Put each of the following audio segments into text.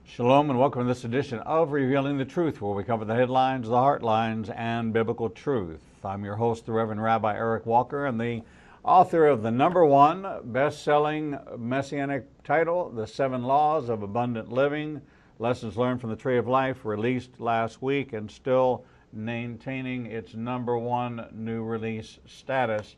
Shalom and welcome to this edition of Revealing the Truth, where we cover the headlines, the heartlines, and biblical truth. I'm your host, the Reverend Rabbi Eric Walker, and the author of the #1 best-selling messianic title, The 7 Laws of Abundant Living, Lessons Learned from the Tree of Life, released last week and still maintaining its #1 new release status.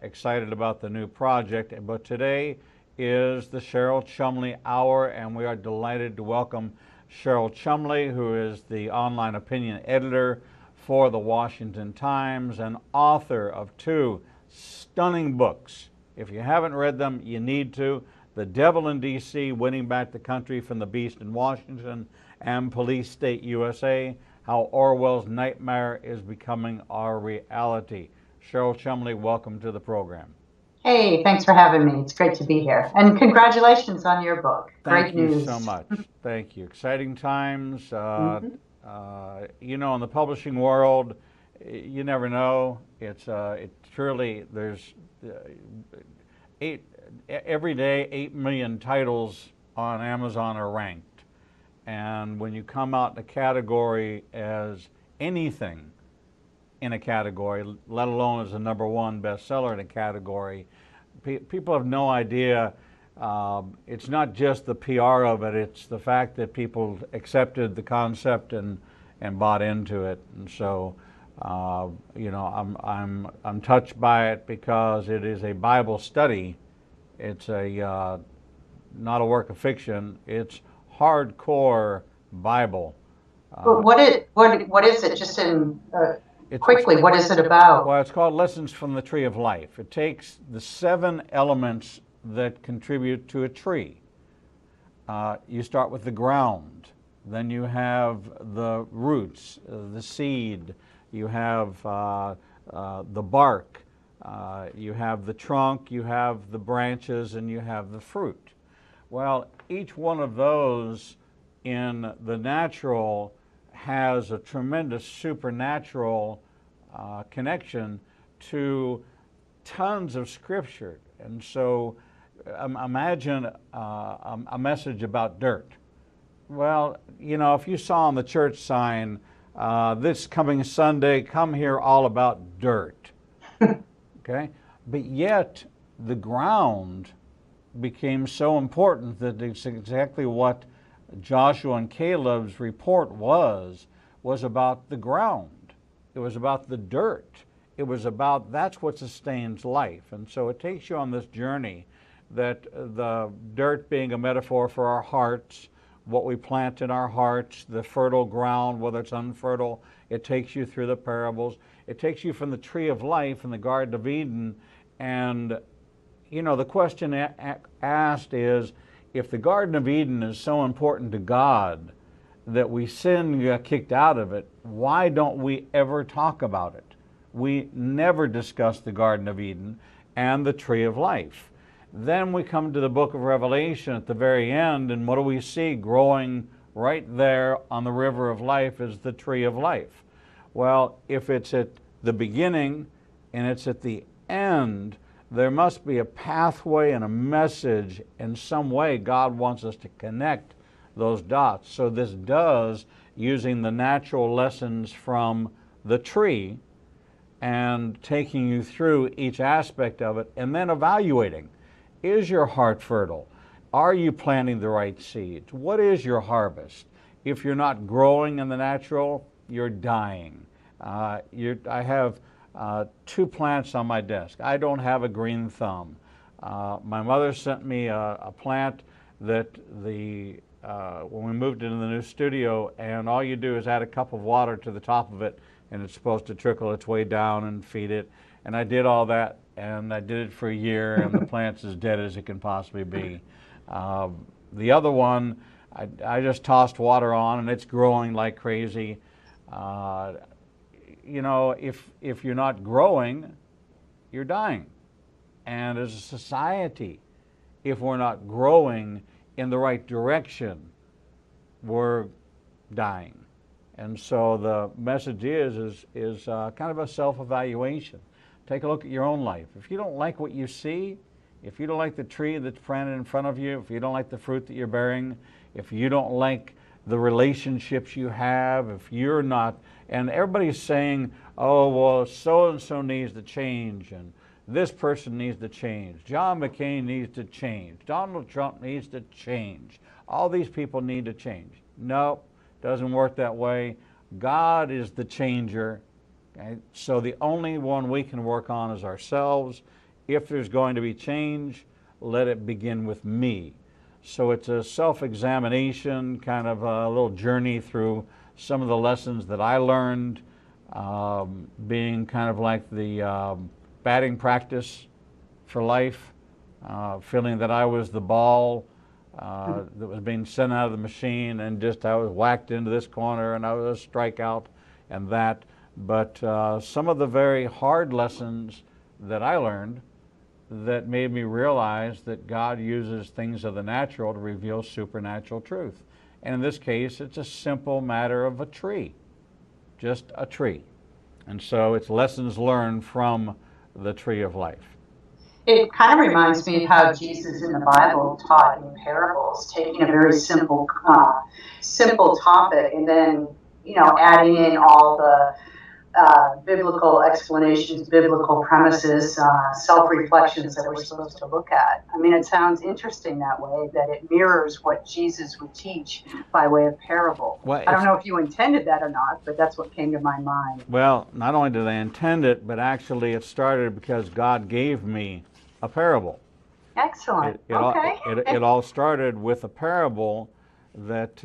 Excited about the new project, but today is the Cheryl Chumley Hour, and we are delighted to welcome Cheryl Chumley, who is the online opinion editor for the Washington Times and author of 2 stunning books. If you haven't read them, you need to. The Devil in D.C., Winning Back the Country from the Beast in Washington, and Police State USA, How Orwell's Nightmare is Becoming Our Reality. Cheryl Chumley, welcome to the program. Hey, thanks for having me. It's great to be here. And congratulations on your book. Great news. Thank you so much. Thank you. Exciting times. You know, in the publishing world, you never know. It truly, there's every day 8 million titles on Amazon are ranked. And when you come out in a category as anything in a category, let alone as a #1 bestseller in a category, people have no idea. It's not just the PR of it; it's the fact that people accepted the concept and bought into it. And so, you know, I'm touched by it because it is a Bible study. It's a not a work of fiction. It's hardcore Bible. But what is it? Just in quickly, what is it about? Well, it's called Lessons from the Tree of Life. It takes the 7 elements that contribute to a tree. You start with the ground, then you have the roots, the seed, you have the bark, you have the trunk, you have the branches, and you have the fruit. Well, each one of those in the natural has a tremendous supernatural connection to tons of scripture. And so imagine a message about dirt. Well, you know, if you saw on the church sign, this coming Sunday, come here all about dirt. Okay? But yet the ground became so important that it's exactly what Joshua and Caleb's report was about the ground. It was about the dirt. It was about, that's what sustains life. And so it takes you on this journey, that the dirt being a metaphor for our hearts, what we plant in our hearts, the fertile ground, whether it's unfertile. It takes you through the parables. It takes you from the tree of life in the Garden of Eden. And, you know, the question asked is, if the Garden of Eden is so important to God that we sin, got kicked out of it, why don't we ever talk about it? We never discuss the Garden of Eden and the Tree of Life. Then we come to the book of Revelation at the very end, and what do we see growing right there on the river of life is the Tree of Life. Well, if it's at the beginning and it's at the end, there must be a pathway and a message. In some way, God wants us to connect those dots. So this does, using the natural lessons from the tree and taking you through each aspect of it, and then evaluating. Is your heart fertile? Are you planting the right seeds? What is your harvest? If you're not growing in the natural, you're dying. I have 2 plants on my desk. I don't have a green thumb. My mother sent me a plant that when we moved into the new studio, and all you do is add a cup of water to the top of it, and it's supposed to trickle its way down and feed it. And I did all that, and I did it for a year, and the plant's as dead as it can possibly be. The other one, I just tossed water on, and it's growing like crazy. You know, if you're not growing, you're dying. And as a society, if we're not growing in the right direction, we're dying. And so the message is kind of a self-evaluation. Take a look at your own life. If you don't like what you see, if you don't like the tree that's planted in front of you, if you don't like the fruit that you're bearing, if you don't like the relationships you have, if you're not, and everybody's saying, oh, well, so-and-so needs to change, and this person needs to change, John McCain needs to change, Donald Trump needs to change, all these people need to change. No, doesn't work that way. God is the changer. Okay? So the only one we can work on is ourselves. If there's going to be change, let it begin with me. So it's a self-examination, kind of a little journey through some of the lessons that I learned, being kind of like the batting practice for life, feeling that I was the ball that was being sent out of the machine, and just I was whacked into this corner and I was a strikeout and that. But some of the very hard lessons that I learned that made me realize that God uses things of the natural to reveal supernatural truth. And in this case, it's a simple matter of a tree, just a tree. And so it's lessons learned from the tree of life. It kind of reminds me of how Jesus in the Bible taught in parables, taking a very simple topic and then, adding in all the biblical explanations, biblical premises, self-reflections that we're supposed to look at. I mean, it sounds interesting that way, that it mirrors what Jesus would teach by way of parable. Well, I don't know if you intended that or not, but that's what came to my mind. Well, not only did I intend it, but actually it started because God gave me a parable. Excellent. It all started with a parable that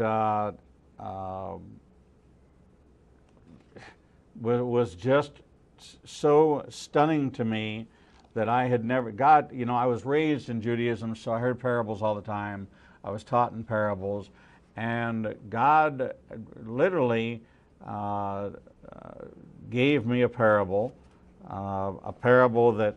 was just so stunning to me that I had never, I was raised in Judaism, so I heard parables all the time. I was taught in parables, and God literally gave me a parable that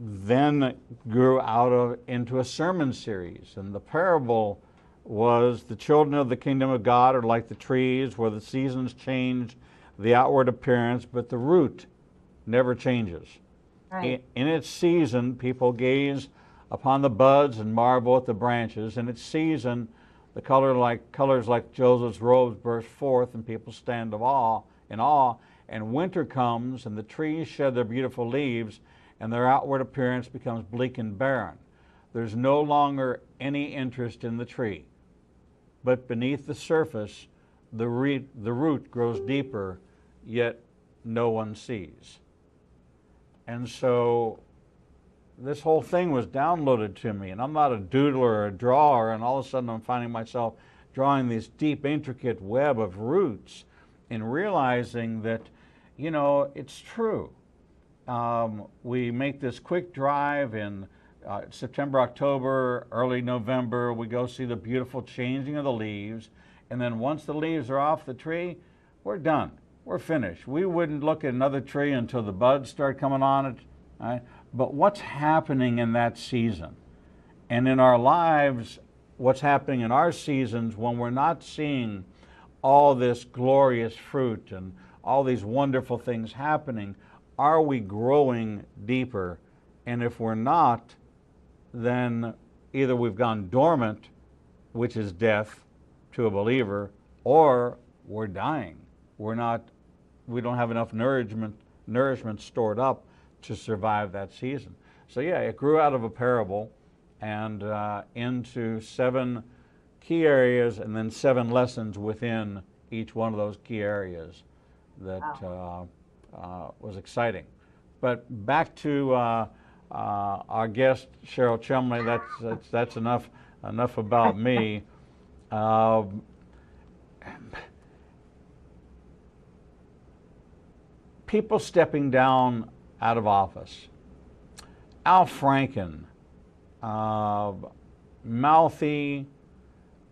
then grew into a sermon series. And the parable was, the children of the kingdom of God are like the trees where the seasons change the outward appearance, but the root never changes. Right. In its season, people gaze upon the buds and marvel at the branches. In its season, the colors like Joseph's robes burst forth, and people stand in awe. And winter comes, and the trees shed their beautiful leaves, and their outward appearance becomes bleak and barren. There's no longer any interest in the tree. But beneath the surface, the root grows deeper, yet no one sees. And so this whole thing was downloaded to me, and I'm not a doodler or a drawer, and all of a sudden I'm finding myself drawing this deep, intricate web of roots and realizing that, it's true. We make this quick drive in September, October, early November. We go see the beautiful changing of the leaves, and then once the leaves are off the tree, we're done. We're finished. We wouldn't look at another tree until the buds start coming on it. Right? But what's happening in that season? And in our lives, what's happening in our seasons when we're not seeing all this glorious fruit and all these wonderful things happening? Are we growing deeper? And if we're not, then either we've gone dormant, which is death to a believer, or we're dying. We don't have enough nourishment stored up to survive that season. So yeah, it grew out of a parable and into 7 key areas, and then 7 lessons within each one of those key areas that was exciting. But back to our guest, Cheryl Chumley. That's enough about me. People stepping down out of office. Al Franken, mouthy,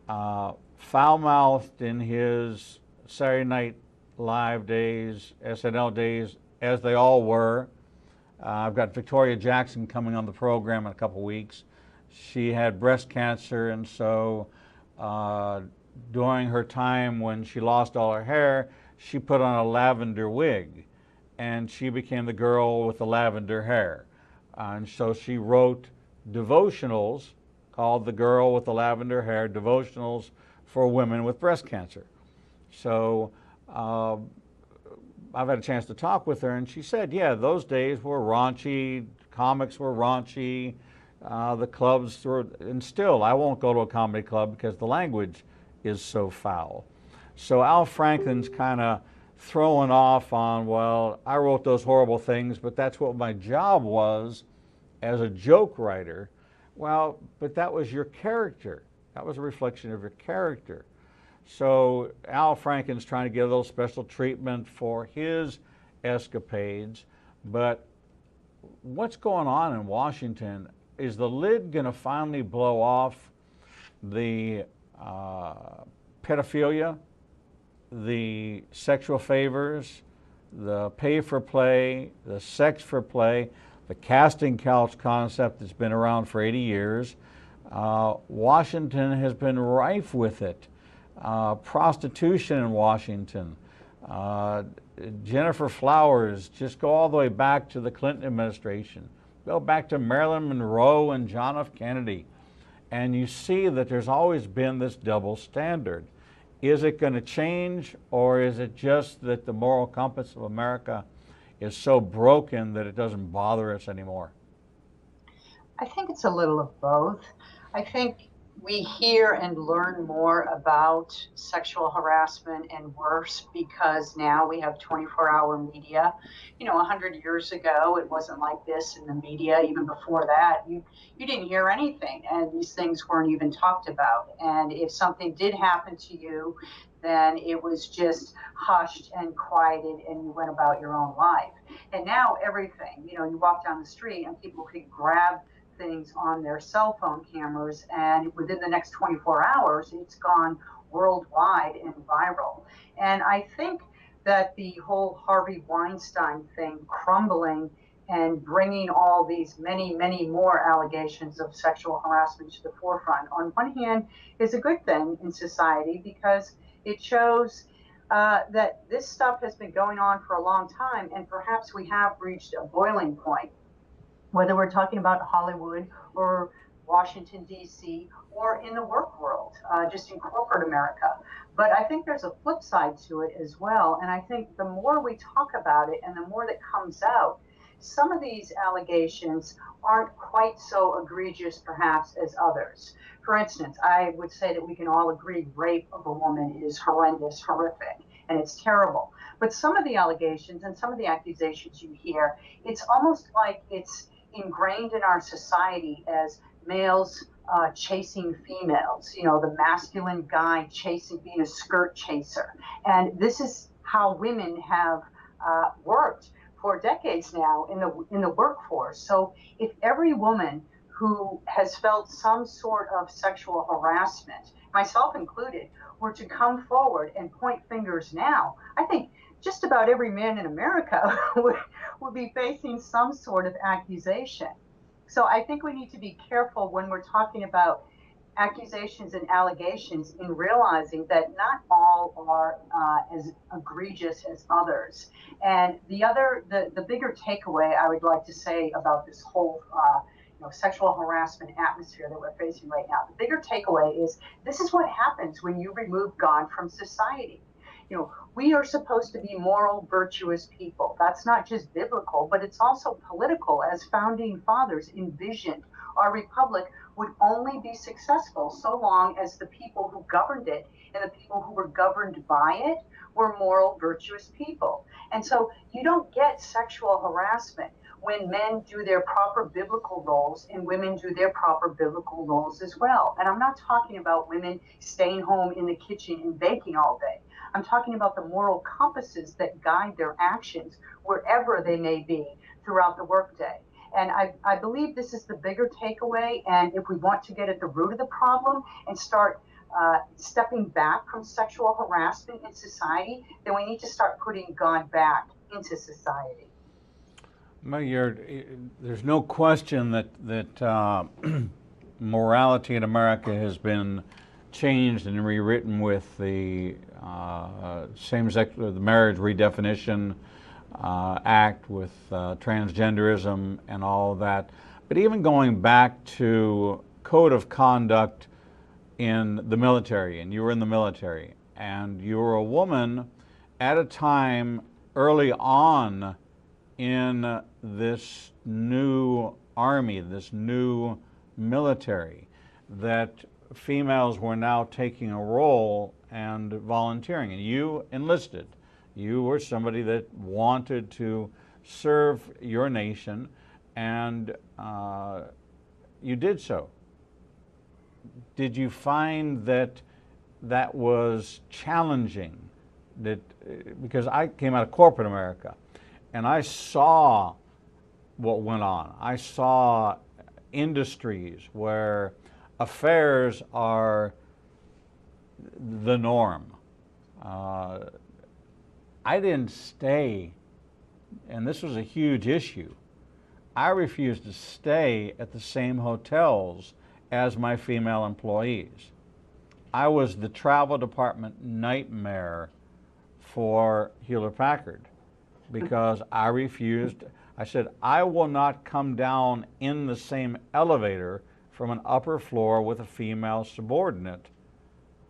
foul-mouthed in his Saturday Night Live days, SNL days, as they all were. I've got Victoria Jackson coming on the program in a couple weeks. She had breast cancer, and so during her time when she lost all her hair, she put on a lavender wig, and she became the girl with the lavender hair. And so she wrote devotionals called The Girl with the Lavender Hair, devotionals for women with breast cancer. So I've had a chance to talk with her, and she said, yeah, those days were raunchy, comics were raunchy, the clubs were, and still I won't go to a comedy club because the language is so foul. So Al Franken's kind of throwing off on, well, I wrote those horrible things, but that's what my job was as a joke writer. Well, but that was your character. That was a reflection of your character. So Al Franken's trying to get a little special treatment for his escapades, but what's going on in Washington? Is the lid going to finally blow off the pedophilia, the sexual favors, the pay for play, the sex for play, the casting couch concept that's been around for 80 years? Washington has been rife with it. Prostitution in Washington. Jennifer Flowers, just go all the way back to the Clinton administration. Go back to Marilyn Monroe and John F. Kennedy. And you see that there's always been this double standard. Is it going to change, or is it just that the moral compass of America is so broken that it doesn't bother us anymore? I think it's a little of both. I think we hear and learn more about sexual harassment and worse because now we have 24-hour media. 100 years ago, it wasn't like this in the media. Even before that, you didn't hear anything, and these things weren't even talked about. And if something did happen to you, then it was just hushed and quieted, and you went about your own life. And now everything, you walk down the street and people could grab things on their cell phone cameras, and within the next 24 hours, it's gone worldwide and viral. And I think that the whole Harvey Weinstein thing crumbling and bringing all these many, many more allegations of sexual harassment to the forefront, on one hand, is a good thing in society because it shows that this stuff has been going on for a long time, and perhaps we have reached a boiling point, whether we're talking about Hollywood or Washington, D.C., or in the work world, just in corporate America. But I think there's a flip side to it as well. And I think the more we talk about it and the more that comes out, some of these allegations aren't quite so egregious, perhaps, as others. For instance, I would say that we can all agree rape of a woman is horrendous, horrific, and it's terrible. But some of the allegations and some of the accusations you hear, it's almost like it's ingrained in our society as males chasing females, the masculine guy being a skirt chaser. And this is how women have worked for decades now in the workforce. So if every woman who has felt some sort of sexual harassment, myself included, were to come forward and point fingers now, I think just about every man in America would be facing some sort of accusation. So I think we need to be careful when we're talking about accusations and allegations in realizing that not all are as egregious as others. And the bigger takeaway I would like to say about this whole sexual harassment atmosphere that we're facing right now, the bigger takeaway is this is what happens when you remove God from society. We are supposed to be moral, virtuous people. That's not just biblical, but it's also political, as founding fathers envisioned. Our republic would only be successful so long as the people who governed it and the people who were governed by it were moral, virtuous people. And so you don't get sexual harassment when men do their proper biblical roles and women do their proper biblical roles as well. And I'm not talking about women staying home in the kitchen and baking all day. I'm talking about the moral compasses that guide their actions wherever they may be throughout the workday. And I believe this is the bigger takeaway. And if we want to get at the root of the problem and start stepping back from sexual harassment in society, then we need to start putting God back into society. Well, there's no question that morality in America has been changed and rewritten with the same-sex, the Marriage Redefinition Act, with transgenderism and all of that. But even going back to code of conduct in the military, and you were in the military, and you were a woman at a time early on in this new army, this new military, that females were now taking a role and volunteering, and you enlisted. You were somebody that wanted to serve your nation, and you did so. Did you find that that was challenging? Because I came out of corporate America, and I saw what went on. I saw industries where affairs are the norm. I didn't stay, and this was a huge issue. I refused to stay at the same hotels as my female employees. I was the travel department nightmare for Hewlett-Packard because I refused. I said, I will not come down in the same elevator from an upper floor with a female subordinate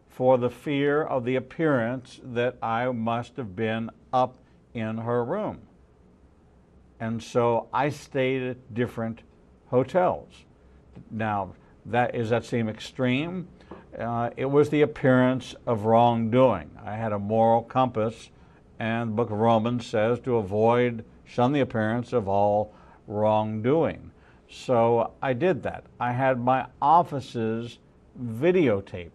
for the fear of the appearance that I must have been up in her room. And so I stayed at different hotels. Now, does that seem extreme? It was the appearance of wrongdoing. I had a moral compass, and the book of Romans says to shun the appearance of all wrongdoing. So I did that. I had my offices videotaped.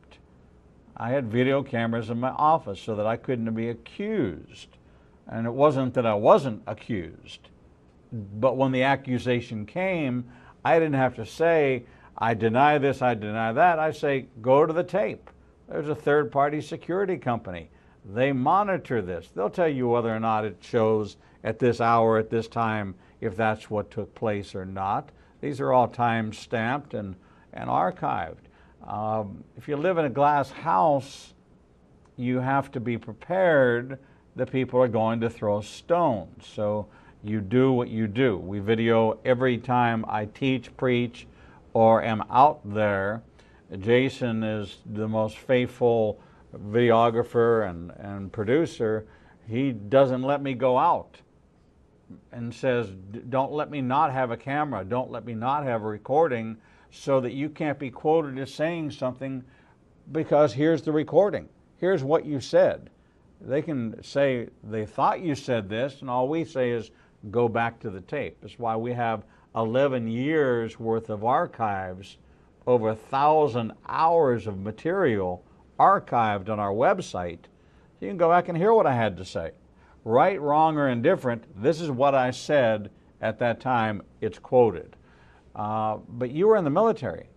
I had video cameras in my office so that I couldn't be accused. And it wasn't that I wasn't accused, but when the accusation came, I didn't have to say, I deny this, I deny that. I say, go to the tape. There's a third-party security company. They monitor this. They'll tell you whether or not it shows at this hour, at this time, if that's what took place or not. These are all time-stamped and archived. If you live in a glass house, you have to be prepared that people are going to throw stones. So you do what you do. We video every time I teach, preach, or am out there. Jason is the most faithful videographer and producer. He doesn't let me go out and says, don't let me not have a camera, don't let me not have a recording, so that you can't be quoted as saying something, because here's the recording. Here's what you said. They can say they thought you said this, and all we say is go back to the tape. That's why we have 11 years worth of archives, over 1,000 hours of material archived on our website. You can go back and hear what I had to say. Right, wrong, or indifferent, this is what I said at that time. It's quoted. But you were in the military.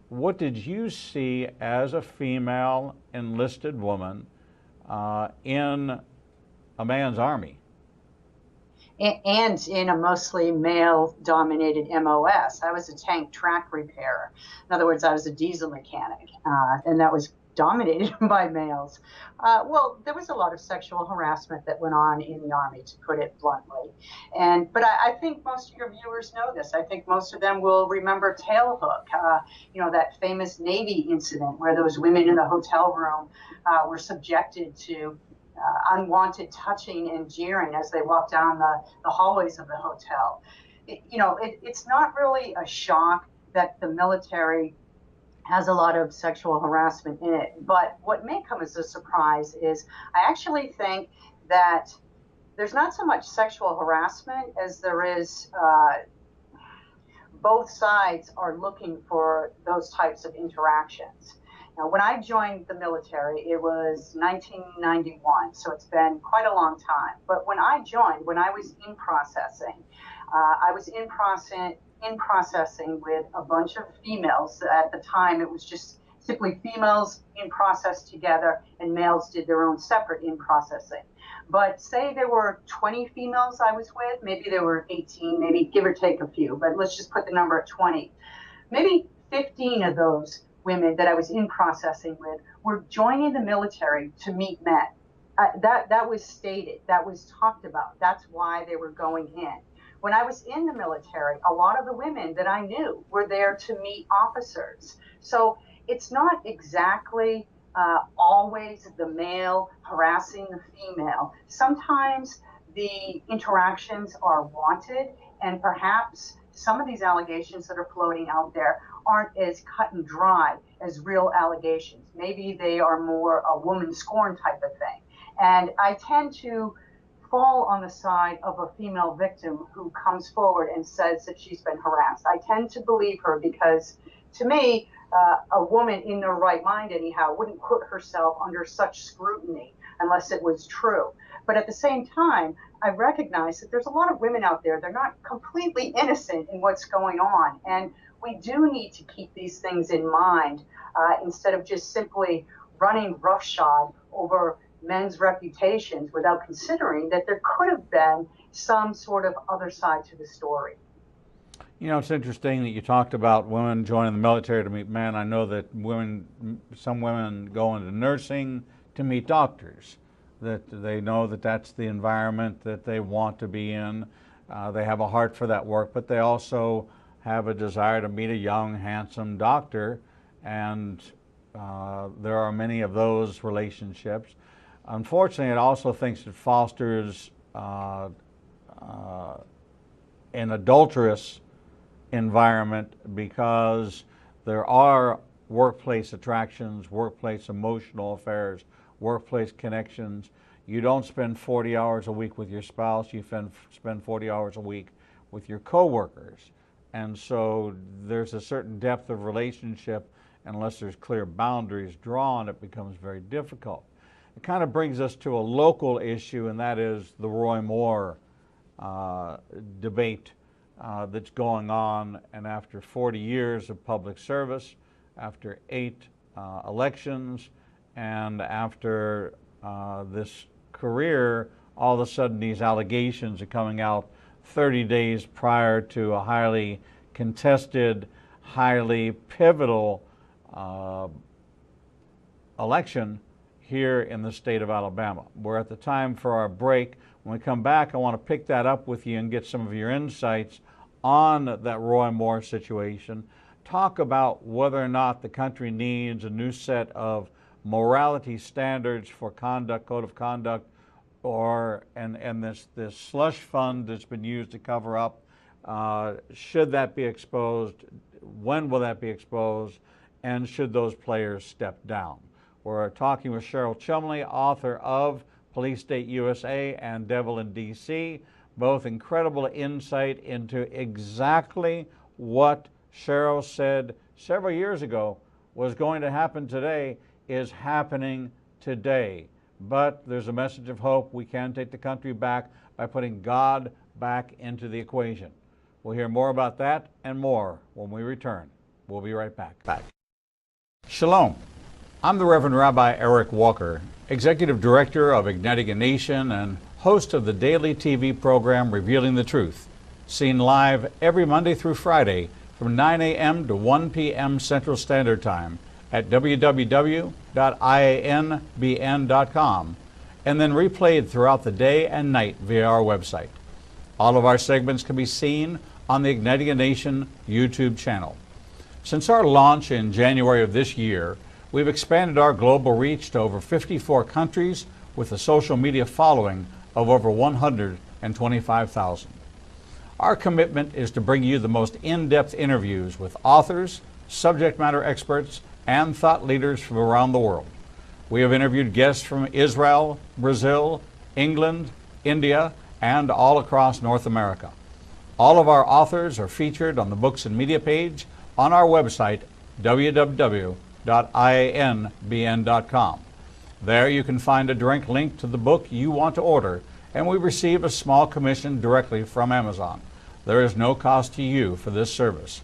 What did you see as a female enlisted woman in a man's army? And in a mostly male-dominated MOS. I was a tank track repairer. In other words, I was a diesel mechanic, and that was dominated by males. Well, there was a lot of sexual harassment that went on in the Army, to put it bluntly. But I think most of your viewers know this. I think most of them will remember Tailhook, that famous Navy incident where those women in the hotel room were subjected to unwanted touching and jeering as they walked down the hallways of the hotel. It's not really a shock that the military has a lot of sexual harassment in it. But what may come as a surprise is I actually think that there's not so much sexual harassment as there is both sides are looking for those types of interactions. Now, when I joined the military, it was 1991, so it's been quite a long time. But when I joined, when I was in processing, in processing with a bunch of females. At the time, it was just simply females in process together, and males did their own separate in processing. But say there were 20 females I was with, maybe there were 18, maybe give or take a few, but let's just put the number at 20. Maybe 15 of those women that I was in processing with were joining the military to meet men. That was stated, that was talked about. That's why they were going in. When I was in the military, a lot of the women that I knew were there to meet officers. So it's not exactly always the male harassing the female. Sometimes the interactions are wanted, and perhaps some of these allegations that are floating out there aren't as cut and dry as real allegations. Maybe they are more a woman scorn type of thing. And I tend to fall on the side of a female victim who comes forward and says that she's been harassed. I tend to believe her because, to me, a woman in their right mind, anyhow, wouldn't put herself under such scrutiny unless it was true. But at the same time, I recognize that there's a lot of women out there, they're not completely innocent in what's going on. And we do need to keep these things in mind instead of just simply running roughshod over men's reputations without considering that there could have been some sort of other side to the story. You know, it's interesting that you talked about women joining the military to meet men. I know that some women go into nursing to meet doctors, that they know that that's the environment that they want to be in. They have a heart for that work, but they also have a desire to meet a young, handsome doctor, and there are many of those relationships. Unfortunately, it also thinks it fosters an adulterous environment because there are workplace attractions, workplace emotional affairs, workplace connections. You don't spend 40 hours a week with your spouse, you spend 40 hours a week with your coworkers. And so there's a certain depth of relationship, unless there's clear boundaries drawn, it becomes very difficult. It kind of brings us to a local issue, and that is the Roy Moore debate that's going on. And after 40 years of public service, after 8 elections, and after this career, all of a sudden these allegations are coming out 30 days prior to a highly contested, highly pivotal election here in the state of Alabama. We're at the time for our break. When we come back, I want to pick that up with you and get some of your insights on that Roy Moore situation. Talk about whether or not the country needs a new set of morality standards for conduct, code of conduct, and this slush fund that's been used to cover up. Should that be exposed? When will that be exposed? And should those players step down? We're talking with Cheryl Chumley, author of Police State USA and Devil in D.C., both incredible insight into exactly what Cheryl said several years ago was going to happen today is happening today. But there's a message of hope. We can take the country back by putting God back into the equation. We'll hear more about that and more when we return. We'll be right back. Shalom. I'm the Reverend Rabbi Eric Walker, Executive Director of Igniting a Nation and host of the daily TV program Revealing the Truth, seen live every Monday through Friday from 9 a.m. to 1 p.m. Central Standard Time at www.ianbn.com, and then replayed throughout the day and night via our website. All of our segments can be seen on the Igniting a Nation YouTube channel. Since our launch in January of this year, we've expanded our global reach to over 54 countries with a social media following of over 125,000. Our commitment is to bring you the most in-depth interviews with authors, subject matter experts, and thought leaders from around the world. We have interviewed guests from Israel, Brazil, England, India, and all across North America. All of our authors are featured on the Books and Media page on our website, www.ianbn.com. There you can find a direct link to the book you want to order, and we receive a small commission directly from Amazon. There is no cost to you for this service.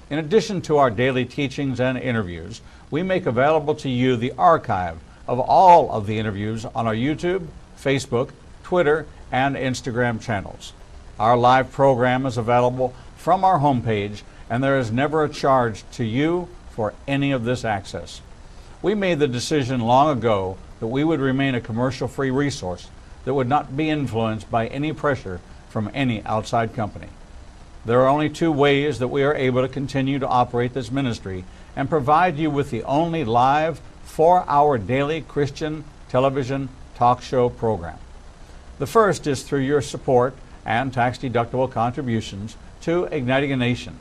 In addition to our daily teachings and interviews, we make available to you the archive of all of the interviews on our YouTube, Facebook, Twitter, and Instagram channels. Our live program is available from our homepage, and there is never a charge to you for any of this access. We made the decision long ago that we would remain a commercial-free resource that would not be influenced by any pressure from any outside company. There are only two ways that we are able to continue to operate this ministry and provide you with the only live 4-hour daily Christian television talk show program. The first is through your support and tax-deductible contributions to Igniting a Nation.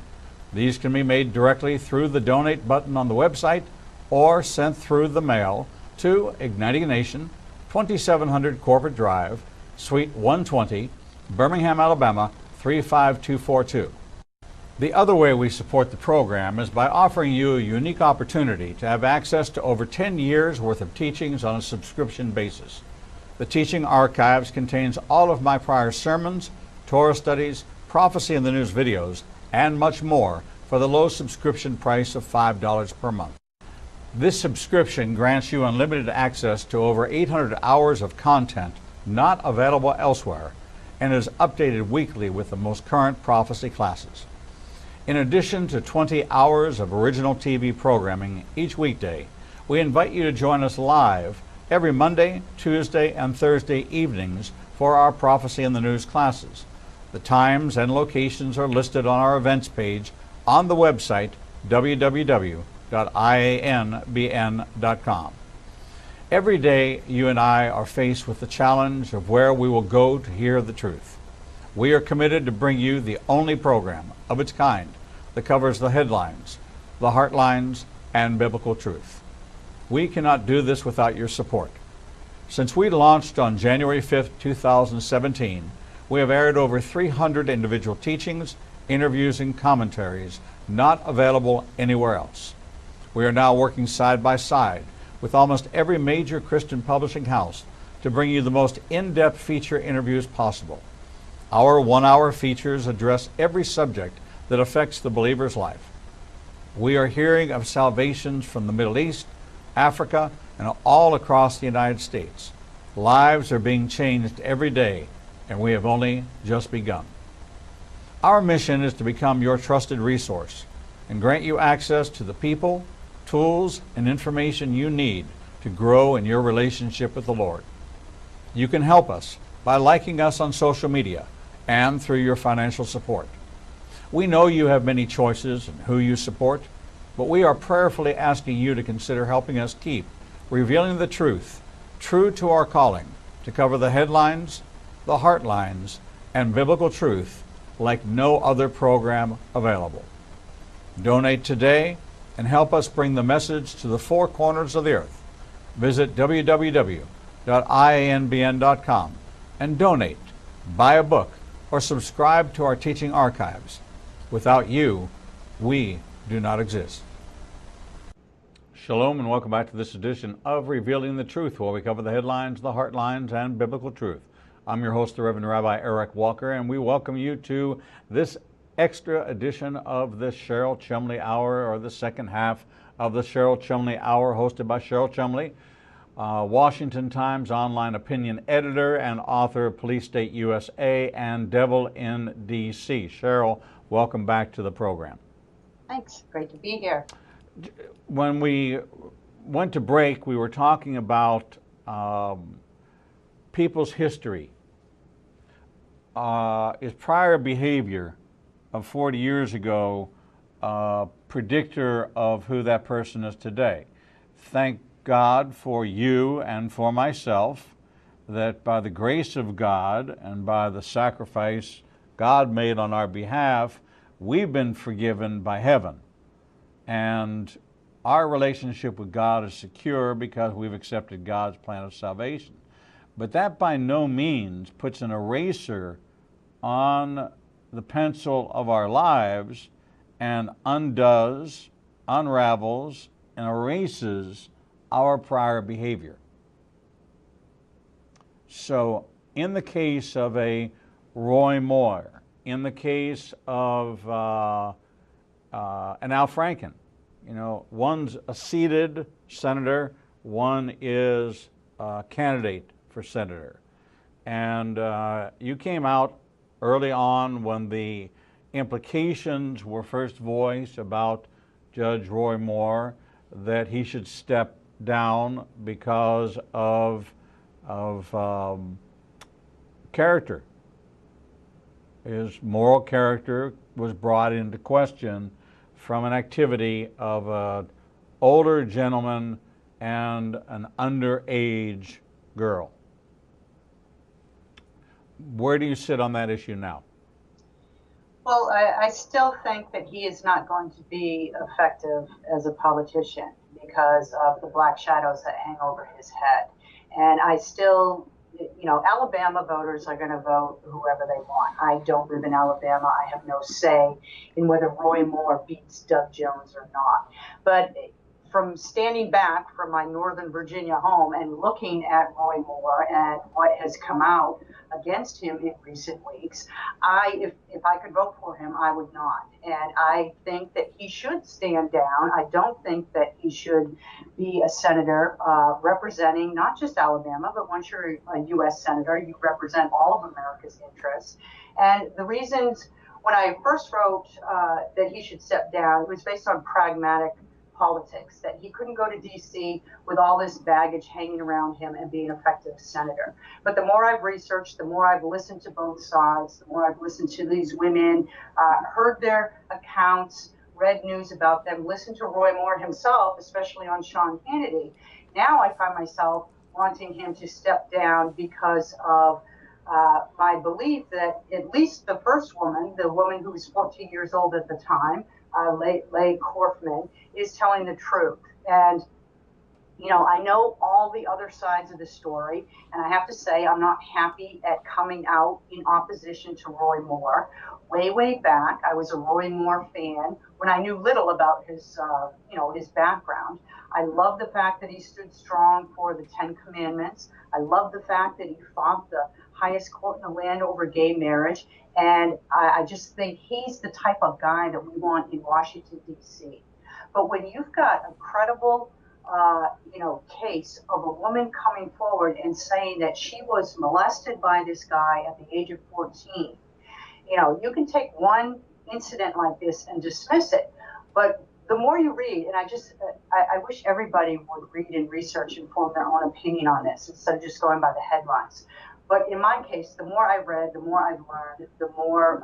These can be made directly through the donate button on the website or sent through the mail to Igniting a Nation, 2700 Corporate Drive, Suite 120, Birmingham, Alabama, 35242. The other way we support the program is by offering you a unique opportunity to have access to over 10 years worth of teachings on a subscription basis. The teaching archives contains all of my prior sermons, Torah studies, prophecy in the news videos, and much more for the low subscription price of $5 per month. This subscription grants you unlimited access to over 800 hours of content not available elsewhere and is updated weekly with the most current prophecy classes. In addition to 20 hours of original TV programming each weekday, we invite you to join us live every Monday, Tuesday, and Thursday evenings for our Prophecy in the News classes. The times and locations are listed on our events page on the website www.ianbn.com. Every day, you and I are faced with the challenge of where we will go to hear the truth. We are committed to bring you the only program of its kind that covers the headlines, the heartlines, and biblical truth. We cannot do this without your support. Since we launched on January 5th, 2017, we have aired over 300 individual teachings, interviews, and commentaries not available anywhere else. We are now working side by side with almost every major Christian publishing house to bring you the most in-depth feature interviews possible. Our 1-hour features address every subject that affects the believer's life. We are hearing of salvations from the Middle East, Africa, and all across the United States. Lives are being changed every day, and we have only just begun. Our mission is to become your trusted resource and grant you access to the people, tools, and information you need to grow in your relationship with the Lord. You can help us by liking us on social media and through your financial support. We know you have many choices in who you support, but we are prayerfully asking you to consider helping us keep revealing the truth, true to our calling, to cover the headlines, the heartlines, and biblical truth like no other program available. Donate today and help us bring the message to the four corners of the earth. Visit www.ianbn.com and donate, buy a book, or subscribe to our teaching archives. Without you, we do not exist. Shalom and welcome back to this edition of Revealing the Truth, where we cover the headlines, the heartlines, and biblical truth. I'm your host, the Reverend Rabbi Eric Walker, and we welcome you to this extra edition of the Cheryl Chumley Hour, or the second half of the Cheryl Chumley Hour, hosted by Cheryl Chumley, Washington Times online opinion editor and author of Police State USA and Devil in D.C. Cheryl, welcome back to the program. Thanks. Great to be here. When we went to break, we were talking about people's history. Is prior behavior of 40 years ago a predictor of who that person is today? Thank God for you and for myself that by the grace of God and by the sacrifice God made on our behalf, we've been forgiven by heaven. And our relationship with God is secure because we've accepted God's plan of salvation. But that by no means puts an eraser on the pencil of our lives and undoes, unravels, and erases our prior behavior. So in the case of a Roy Moore, in the case of an Al Franken, one's a seated senator, one is a candidate for senator. And you came out early on when the implications were first voiced about Judge Roy Moore that he should step down because of character. His moral character was brought into question from an activity of an older gentleman and an underage girl. Where do you sit on that issue now? Well, I still think that he is not going to be effective as a politician because of the black shadows that hang over his head. And I still, Alabama voters are going to vote whoever they want. I don't live in Alabama. I have no say in whether Roy Moore beats Doug Jones or not. But from standing back from my Northern Virginia home and looking at Roy Moore and what has come out against him in recent weeks, if I could vote for him, I would not. And I think that he should stand down. I don't think that he should be a senator representing not just Alabama, but once you're a U.S. senator, you represent all of America's interests. And the reasons when I first wrote that he should step down, it was based on pragmatic politics, that he couldn't go to D.C. with all this baggage hanging around him and be an effective senator. But the more I've researched, the more I've listened to both sides, the more I've listened to these women, heard their accounts, read news about them, listened to Roy Moore himself, especially on Sean Hannity. Now I find myself wanting him to step down because of my belief that at least the first woman, the woman who was 14 years old at the time, Leigh Korfman, is telling the truth. And, I know all the other sides of the story, and I have to say I'm not happy at coming out in opposition to Roy Moore. Way back, I was a Roy Moore fan when I knew little about his, his background. I love the fact that he stood strong for the Ten Commandments. I love the fact that he fought the highest court in the land over gay marriage. And I just think he's the type of guy that we want in Washington, D.C. But when you've got a credible, case of a woman coming forward and saying that she was molested by this guy at the age of 14, you can take one incident like this and dismiss it. But the more you read, and I wish everybody would read and research and form their own opinion on this instead of just going by the headlines. But in my case, the more I read, the more I've learned, the more,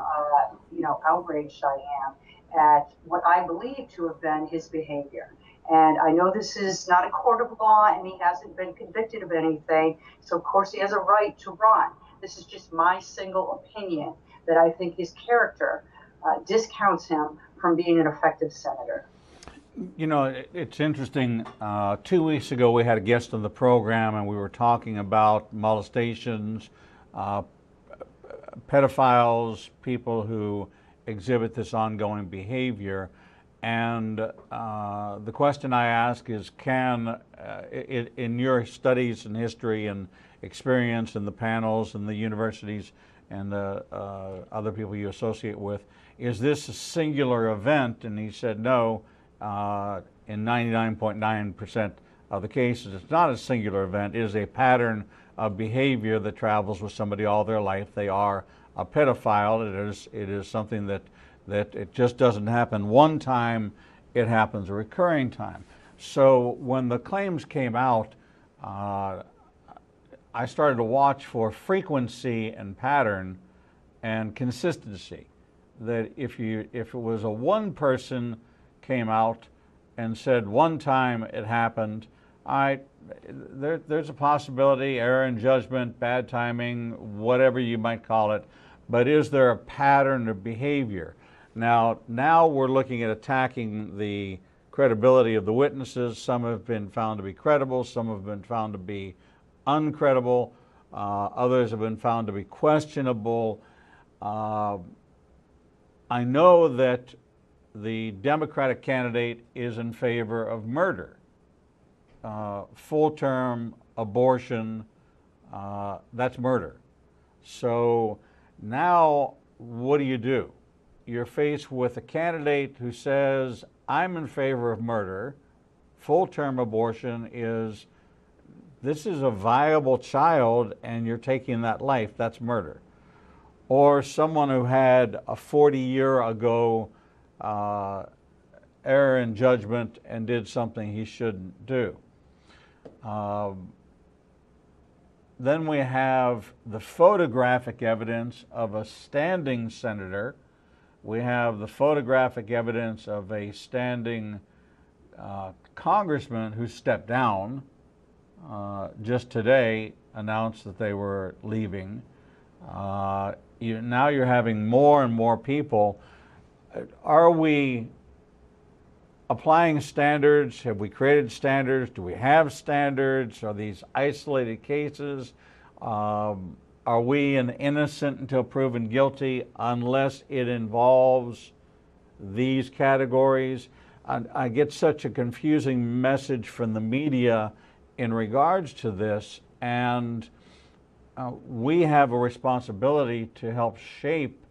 outraged I am at what I believe to have been his behavior. And I know this is not a court of law and he hasn't been convicted of anything. So, of course, he has a right to run. This is just my single opinion that I think his character discounts him from being an effective senator. It's interesting. 2 weeks ago, we had a guest on the program, and we were talking about molestations, pedophiles, people who exhibit this ongoing behavior. And the question I ask is, in your studies and history and experience in the panels and the universities and the other people you associate with, is this a singular event? And he said no. In 99.9% of the cases, it's not a singular event. It is a pattern of behavior that travels with somebody all their life. They are a pedophile. It is something that it just doesn't happen one time. It happens a recurring time. So when the claims came out, I started to watch for frequency and pattern and consistency. That if it was a one person came out and said one time it happened, there's a possibility, error in judgment, bad timing, whatever you might call it, but is there a pattern of behavior? Now we're looking at attacking the credibility of the witnesses. Some have been found to be credible, some have been found to be uncredible, others have been found to be questionable. I know that the Democratic candidate is in favor of murder, full-term abortion, that's murder. So now what do? You're faced with a candidate who says, I'm in favor of murder. Full-term abortion this is a viable child and you're taking that life, that's murder. Or someone who had a 40-year ago error in judgment and did something he shouldn't do. Then we have the photographic evidence of a standing senator. We have the photographic evidence of a standing congressman who stepped down, just today announced that they were leaving. Now you're having more and more people. Are we applying standards? Have we created standards? Do we have standards? Are these isolated cases? Are we an innocent until proven guilty unless it involves these categories? I get such a confusing message from the media in regards to this, and we have a responsibility to help shape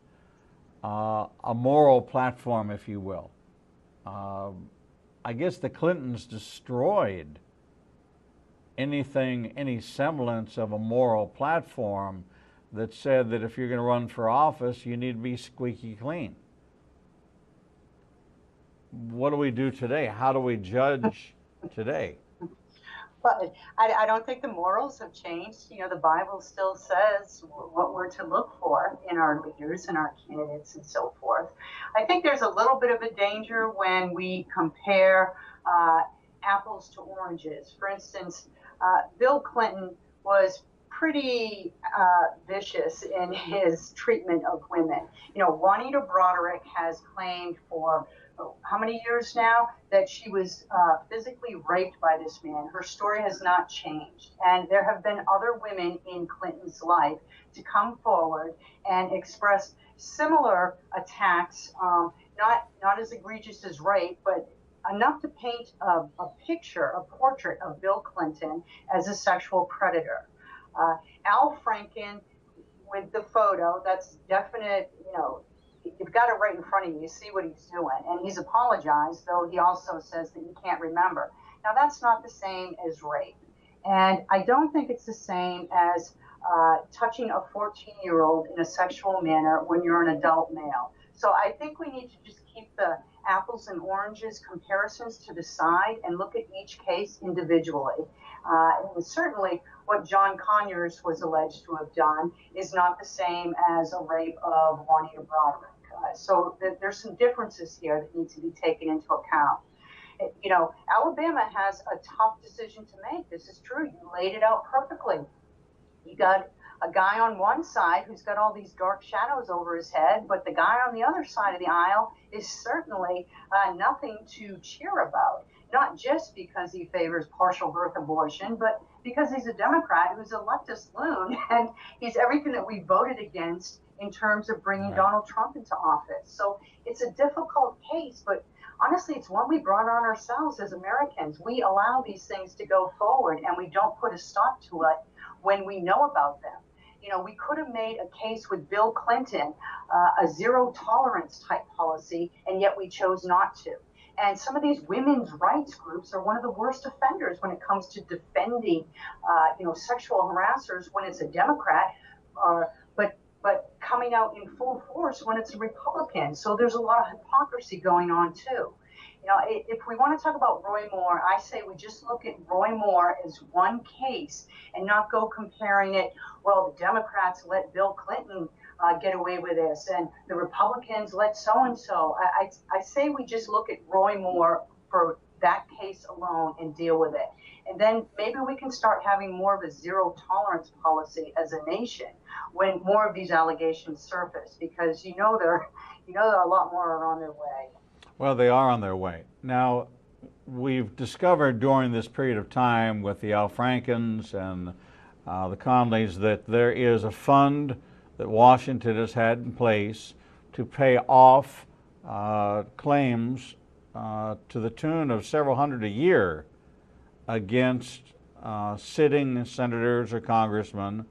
a moral platform, if you will. I guess the Clintons destroyed any semblance of a moral platform that said that if you're going to run for office, you need to be squeaky clean. What do we do today? How do we judge today? But I don't think the morals have changed. You know, the Bible still says what we're to look for in our leaders and our candidates and so forth. I think there's a little bit of a danger when we compare apples to oranges. For instance, Bill Clinton was pretty vicious in his treatment of women. You know, Juanita Broderick has claimed for how many years now that she was physically raped by this man. Her story has not changed. And there have been other women in Clinton's life to come forward and express similar attacks, not as egregious as rape, but enough to paint a picture, a portrait of Bill Clinton as a sexual predator. Al Franken, with the photo, that's definite, you know, you've got it right in front of you. You see what he's doing. And he's apologized, though he also says that he can't remember. Now, that's not the same as rape. And I don't think it's the same as touching a 14-year-old in a sexual manner when you're an adult male. So I think we need to just keep the apples and oranges comparisons to the side and look at each case individually. And certainly what John Conyers was alleged to have done is not the same as a rape of Juanita Broderick. So there's some differences here that need to be taken into account. You know, Alabama has a tough decision to make. This is true. You laid it out perfectly. You got a guy on one side who's got all these dark shadows over his head, but the guy on the other side of the aisle is certainly nothing to cheer about. Not just because he favors partial birth abortion, but because he's a Democrat who's a leftist loon, and he's everything that we voted against in terms of bringing Donald Trump into office. So it's a difficult case, but honestly, it's one we brought on ourselves as Americans. We allow these things to go forward, and we don't put a stop to it when we know about them. You know, we could have made a case with Bill Clinton, a zero tolerance type policy, and yet we chose not to. And some of these women's rights groups are one of the worst offenders when it comes to defending, sexual harassers when it's a Democrat, but coming out in full force when it's a Republican. So there's a lot of hypocrisy going on too. You know, if we want to talk about Roy Moore, I say we just look at Roy Moore as one case and not go comparing it. Well, the Democrats let Bill Clinton get away with this, and the Republicans let so-and-so. I say we just look at Roy Moore for that case alone and deal with it. And then maybe we can start having more of a zero tolerance policy as a nation when more of these allegations surface, because there are a lot more are on their way. Well, they are on their way. Now, we've discovered during this period of time with the Al Frankens and the Conleys that there is a fund that Washington has had in place to pay off claims to the tune of several hundred a year against sitting senators or congressmen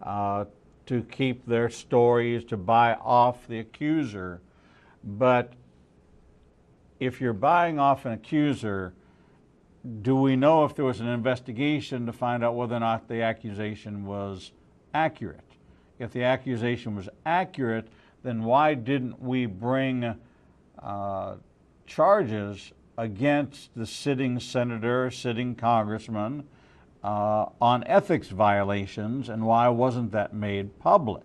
to keep their stories, to buy off the accuser. But if you're buying off an accuser, do we know if there was an investigation to find out whether or not the accusation was accurate? If the accusation was accurate, then why didn't we bring charges against the sitting senator, sitting congressman, on ethics violations, and why wasn't that made public?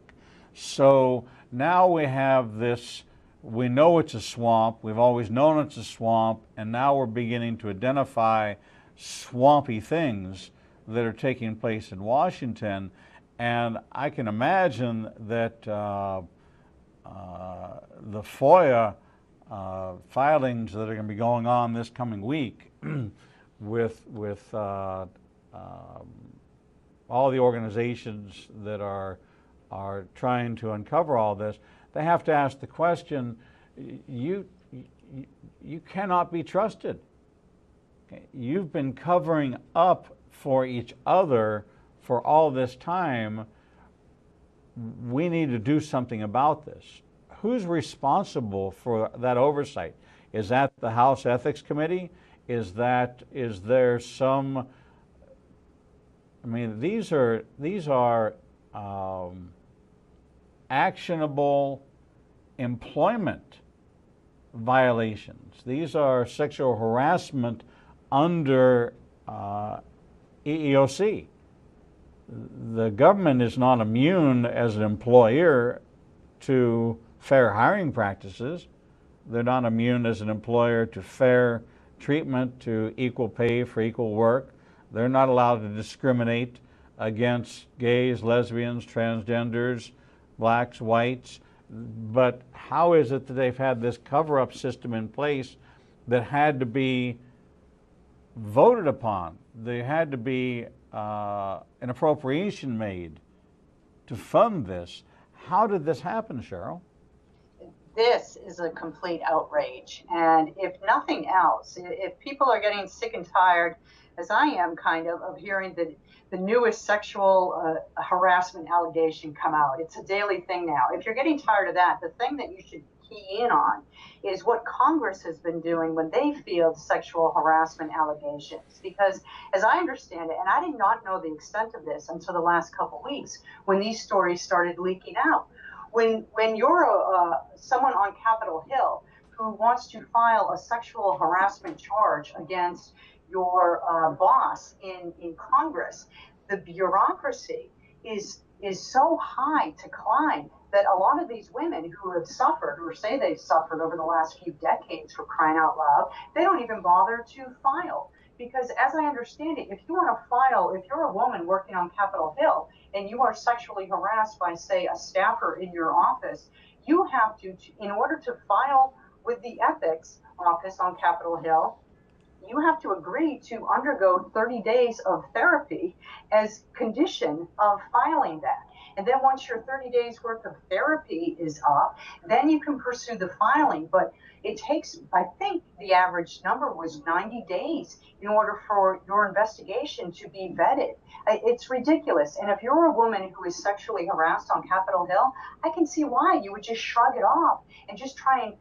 So now we have this, we know it's a swamp, we've always known it's a swamp, and now we're beginning to identify swampy things that are taking place in Washington. And I can imagine that the FOIA filings that are going to be going on this coming week with all the organizations that are trying to uncover all this, they have to ask the question, you cannot be trusted. You've been covering up for each other for all this time. We need to do something about this. Who's responsible for that oversight? Is that the House Ethics Committee? Is there some, I mean, these are actionable employment violations. These are sexual harassment under EEOC. The government is not immune as an employer to fair hiring practices. They're not immune as an employer to fair treatment, to equal pay for equal work. They're not allowed to discriminate against gays, lesbians, transgenders, blacks, whites. But how is it that they've had this cover-up system in place that had to be voted upon? There had to be an appropriation made to fund this. How did this happen, Cheryl? This is a complete outrage. And if nothing else, if people are getting sick and tired, as I am kind of hearing the newest sexual harassment allegation come out, it's a daily thing now. If you're getting tired of that, the thing that you should key in on is what Congress has been doing when they field sexual harassment allegations. Because as I understand it, and I did not know the extent of this until the last couple of weeks when these stories started leaking out, when you're someone on Capitol Hill who wants to file a sexual harassment charge against your boss in Congress, the bureaucracy is so high to climb that a lot of these women who have suffered or say they've suffered over the last few decades, for crying out loud, they don't even bother to file. Because as I understand it, if you want to file, if you're a woman working on Capitol Hill and you are sexually harassed by, say, a staffer in your office, you have to, in order to file with the ethics office on Capitol Hill, you have to agree to undergo 30 days of therapy as condition of filing that. And then once your 30 days worth of therapy is up, then you can pursue the filing. But it takes, I think the average number was 90 days in order for your investigation to be vetted. It's ridiculous. And if you're a woman who is sexually harassed on Capitol Hill, I can see why you would just shrug it off and just try and,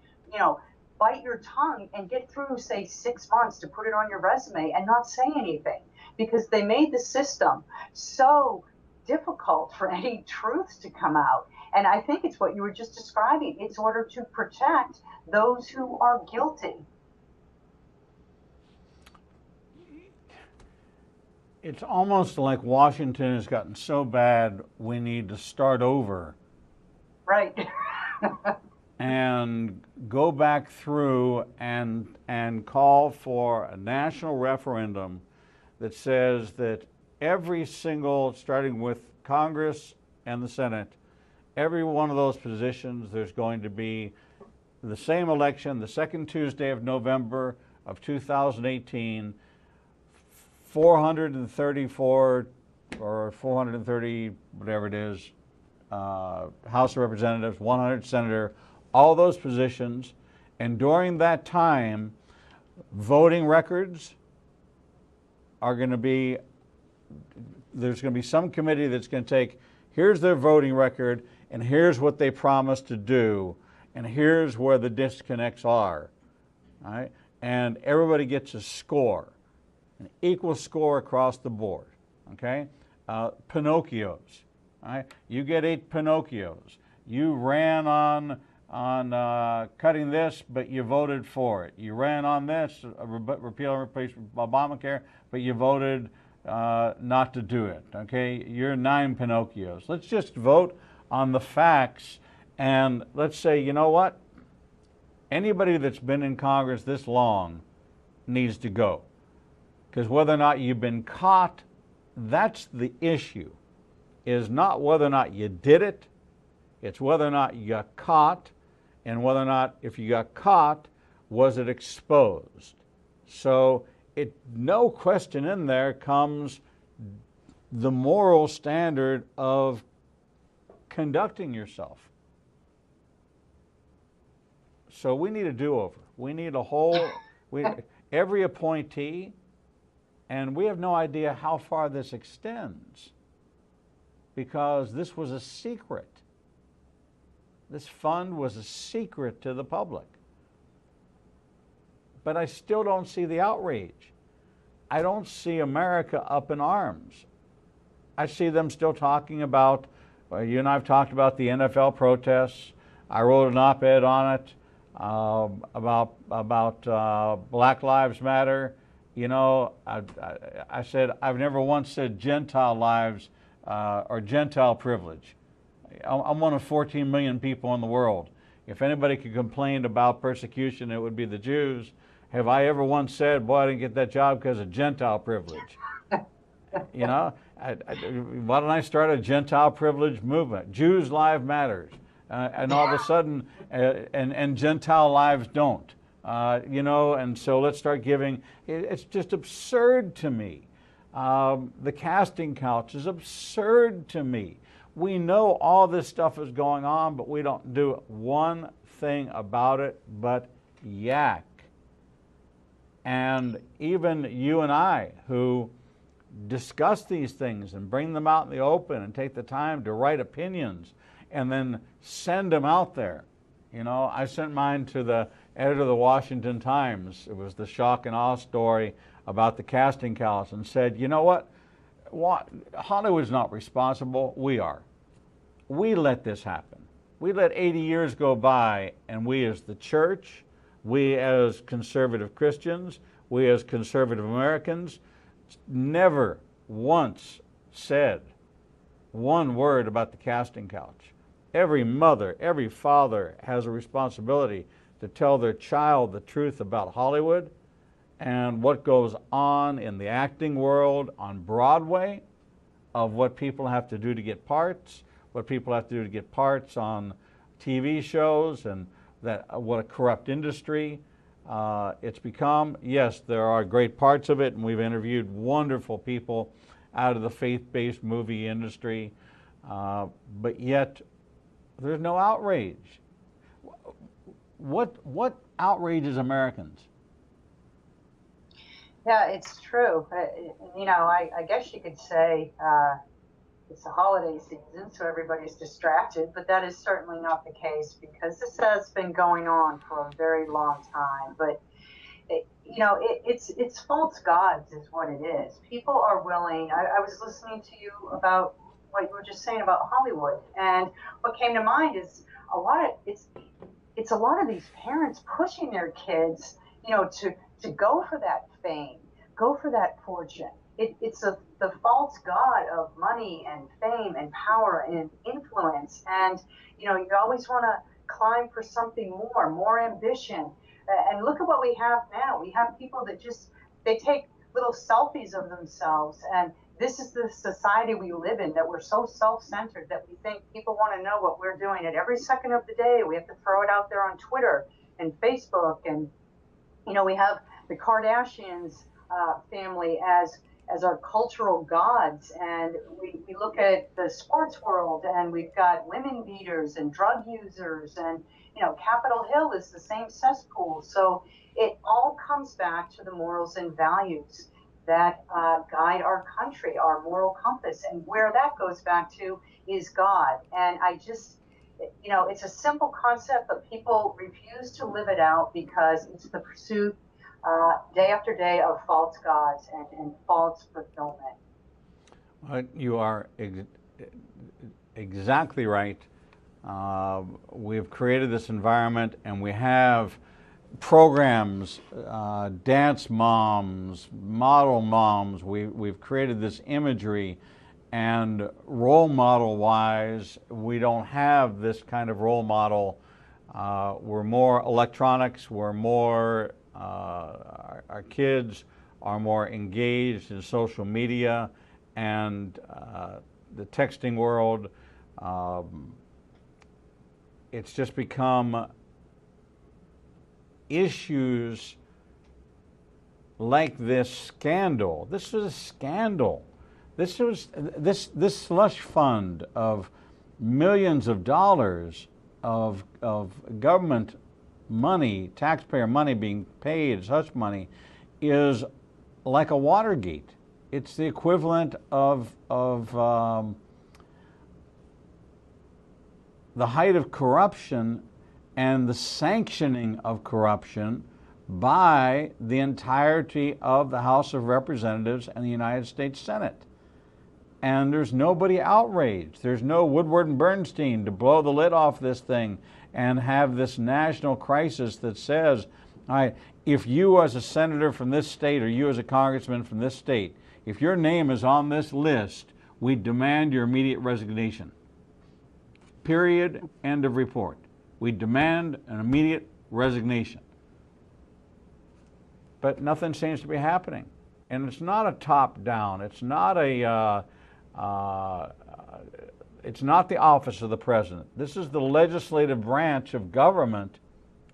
bite your tongue and get through, say, 6 months to put it on your resume and not say anything, because they made the system so difficult for any truths to come out. And I think it's what you were just describing. It's in order to protect those who are guilty. It's almost like Washington has gotten so bad we need to start over. Right. And go back through and call for a national referendum that says that every single, starting with Congress and the Senate, every one of those positions, there's going to be the same election, the second Tuesday of November of 2018, 434 or 430, whatever it is, House of Representatives, 100 senator, all those positions. And during that time, voting records are going to be, there's going to be some committee that's going to take, here's their voting record, and here's what they promised to do, and here's where the disconnects are. All right? And everybody gets a score, an equal score across the board. Okay? Pinocchios. All right? You get 8 Pinocchios. You ran on cutting this, but you voted for it. You ran on this, repeal and replace Obamacare, but you voted not to do it, okay? You're 9 Pinocchios. Let's just vote on the facts, and let's say, you know what? Anybody that's been in Congress this long needs to go. Because whether or not you've been caught, that's the issue, is not whether or not you did it, it's whether or not you got caught, and whether or not, if you got caught, was it exposed? So no question in there comes the moral standard of conducting yourself. So we need a do-over. We need a whole, every appointee, and we have no idea how far this extends because this was a secret. This fund was a secret to the public. But I still don't see the outrage. I don't see America up in arms. I see them still talking about, you and I have talked about the NFL protests. I wrote an op-ed on it about Black Lives Matter. You know, I said, I've never once said Gentile lives or Gentile privilege. I'm one of 14 million people in the world. If anybody could complain about persecution, it would be the Jews. Have I ever once said, boy, I didn't get that job because of Gentile privilege? You know, why don't I start a Gentile privilege movement? Jews' lives matters. And all of a sudden, and Gentile lives don't. You know, and so let's start giving. It's just absurd to me. The casting couch is absurd to me. We know all this stuff is going on, but we don't do one thing about it but yak. And even you and I, who discuss these things and bring them out in the open and take the time to write opinions and then send them out there. You know, I sent mine to the editor of the Washington Times. It was the shock and awe story about the casting couch, and said, you know what? Hollywood's not responsible. We are. We let this happen. We let 80 years go by, and we as the church, we as conservative Christians, we as conservative Americans, never once said one word about the casting couch. Every mother, every father has a responsibility to tell their child the truth about Hollywood and what goes on in the acting world on Broadway, of what people have to do to get parts, what people have to do to get parts on TV shows, and what a corrupt industry it's become. Yes, there are great parts of it, and we've interviewed wonderful people out of the faith-based movie industry, but yet there's no outrage. What outrages Americans? Yeah, it's true. You know, I guess you could say it's the holiday season, so everybody's distracted, but that is certainly not the case because this has been going on for a very long time. But, you know, it's false gods is what it is. People are willing. I was listening to you about what you were just saying about Hollywood, and what came to mind is it's a lot of these parents pushing their kids, you know, to go for that fame, go for that fortune. It's the false god of money and fame and power and influence. And, you know, you always want to climb for something more ambition. And look at what we have now. We have people that they take little selfies of themselves. And this is the society we live in, that we're so self-centered that we think people want to know what we're doing at every second of the day. We have to throw it out there on Twitter and Facebook. And, you know, we have the Kardashians family as our cultural gods, and we look at the sports world, and we've got women beaters and drug users, and, you know, Capitol Hill is the same cesspool. So it all comes back to the morals and values that guide our country, our moral compass, and where that goes back to is God. And I just, you know, it's a simple concept, but people refuse to live it out because it's the pursuit day after day of false gods and false fulfillment. You are exactly right. We've created this environment, and we have programs, dance moms, model moms. We've created this imagery, and role model wise, we don't have this kind of role model. We're more electronics, we're more, our kids are more engaged in social media and the texting world. It's just become issues like this scandal. This was a scandal. This was this slush fund of millions of dollars of government money, taxpayer money being paid as hush money, is like a Watergate. It's the equivalent of the height of corruption and the sanctioning of corruption by the entirety of the House of Representatives and the United States Senate. And there's nobody outraged. There's no Woodward and Bernstein to blow the lid off this thing and have this national crisis that says, all right, if you as a senator from this state or you as a congressman from this state, if your name is on this list, we demand your immediate resignation. Period. End of report. We demand an immediate resignation. But nothing seems to be happening. And it's not a top-down. It's not a it's not the office of the president. This is the legislative branch of government,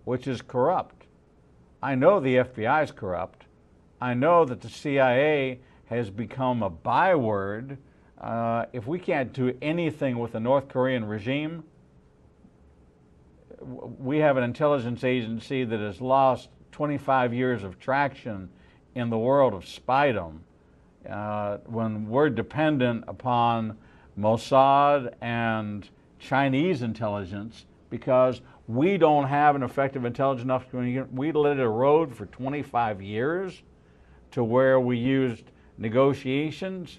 which is corrupt. I know the FBI is corrupt. I know that the CIA has become a byword. If we can't do anything with the North Korean regime, we have an intelligence agency that has lost 25 years of traction in the world of spydom. When we're dependent upon Mossad and Chinese intelligence because we don't have an effective intelligence enough, we let it erode for 25 years to where we used negotiations.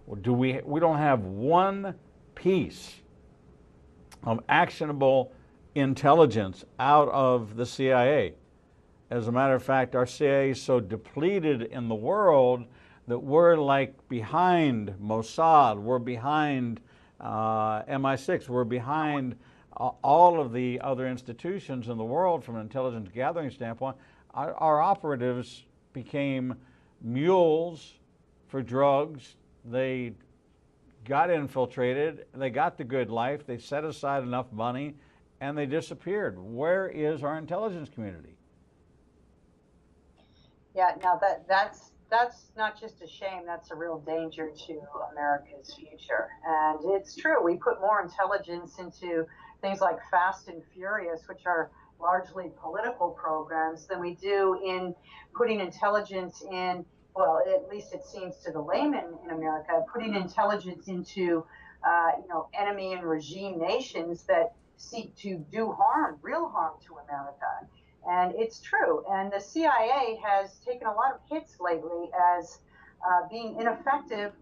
We don't have one piece of actionable intelligence out of the CIA. As a matter of fact, our CIA is so depleted in the world that we're like behind Mossad, we're behind MI6, we're behind all of the other institutions in the world from an intelligence gathering standpoint. Our operatives became mules for drugs. They got infiltrated, they got the good life, they set aside enough money, and they disappeared. Where is our intelligence community? Yeah, now that's not just a shame, that's a real danger to America's future. And it's true, we put more intelligence into things like Fast and Furious, which are largely political programs, than we do in putting intelligence in, well, at least it seems to the layman in America, putting intelligence into enemy and regime nations that seek to do harm, real harm to America. And it's true. And the CIA has taken a lot of hits lately as being ineffective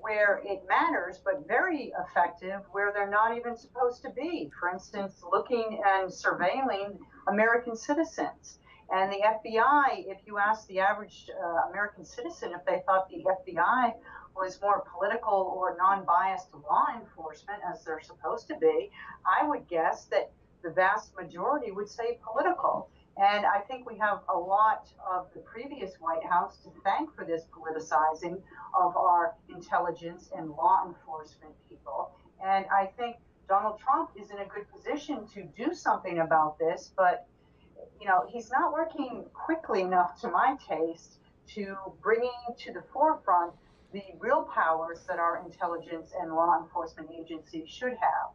where it matters, but very effective where they're not even supposed to be. For instance, looking and surveilling American citizens. And the FBI, if you ask the average American citizen if they thought the FBI was more political or non-biased law enforcement as they're supposed to be, I would guess that the vast majority would say political. And I think we have a lot of the previous White House to thank for this politicizing of our intelligence and law enforcement people. And I think Donald Trump is in a good position to do something about this, but he's not working quickly enough to my taste to bringing to the forefront the real powers that our intelligence and law enforcement agencies should have.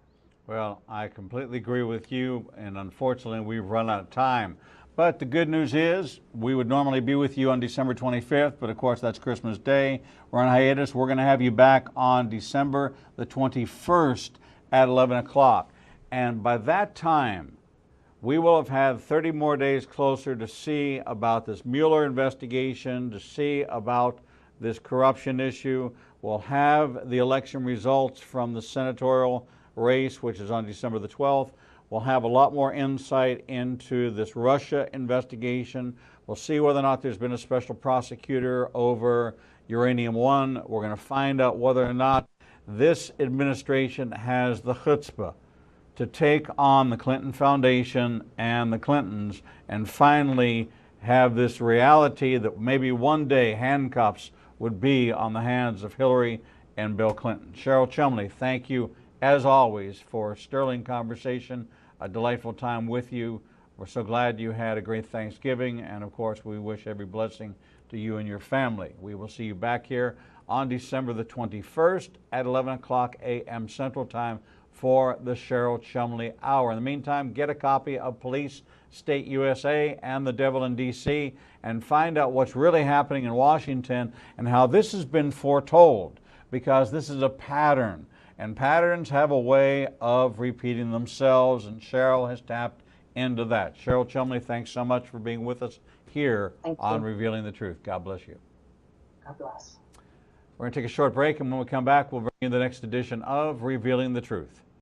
Well, I completely agree with you, and unfortunately we've run out of time. But the good news is we would normally be with you on December 25th, but of course that's Christmas Day. We're on hiatus. We're going to have you back on December the 21st at 11 o'clock. And by that time, we will have had 30 more days closer to see about this Mueller investigation, to see about this corruption issue. We'll have the election results from the senatorial race, which is on December the 12th. We'll have a lot more insight into this Russia investigation. We'll see whether or not there's been a special prosecutor over Uranium One. We're going to find out whether or not this administration has the chutzpah to take on the Clinton Foundation and the Clintons and finally have this reality that maybe one day handcuffs would be on the hands of Hillary and Bill Clinton. Cheryl Chumley, thank you as always for a sterling conversation, a delightful time with you. We're so glad you had a great Thanksgiving, and of course we wish every blessing to you and your family. We will see you back here on December the 21st at 11 o'clock a.m. Central Time for the Cheryl Chumley Hour. In the meantime, get a copy of Police State USA and The Devil in D.C. and find out what's really happening in Washington and how this has been foretold, because this is a pattern, and patterns have a way of repeating themselves, and Cheryl has tapped into that. Cheryl Chumley, thanks so much for being with us here on Revealing the Truth. God bless you. God bless. We're going to take a short break, and when we come back, we'll bring you the next edition of Revealing the Truth.